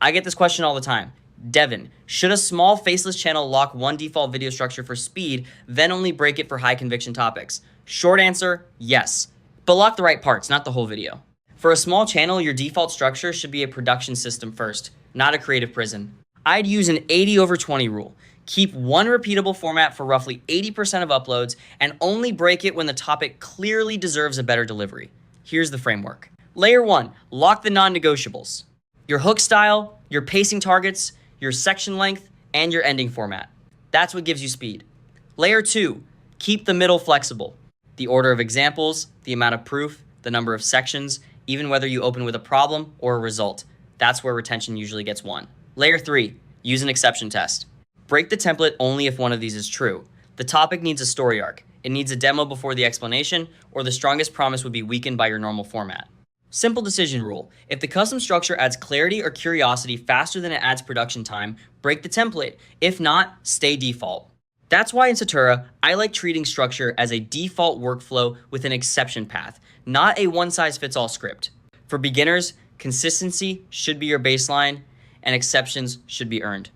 I get this question all the time. Deven, should a small faceless channel lock one default video structure for speed, then only break it for high conviction topics? Short answer, yes. But lock the right parts, not the whole video. For a small channel, your default structure should be a production system first, not a creative prison. I'd use an 80/20 rule. Keep one repeatable format for roughly 80% of uploads and only break it when the topic clearly deserves a better delivery. Here's the framework. Layer 1, lock the non-negotiables. Your hook style, your pacing targets, your section length, and your ending format. That's what gives you speed. Layer 2, keep the middle flexible. The order of examples, the amount of proof, the number of sections, even whether you open with a problem or a result. That's where retention usually gets won. Layer 3, use an exception test. Break the template only if one of these is true. The topic needs a story arc. It needs a demo before the explanation, or the strongest promise would be weakened by your normal format. Simple decision rule. If the custom structure adds clarity or curiosity faster than it adds production time, break the template. If not, stay default. That's why in Satura, I like treating structure as a default workflow with an exception path, not a one-size-fits-all script. For beginners, consistency should be your baseline, and exceptions should be earned.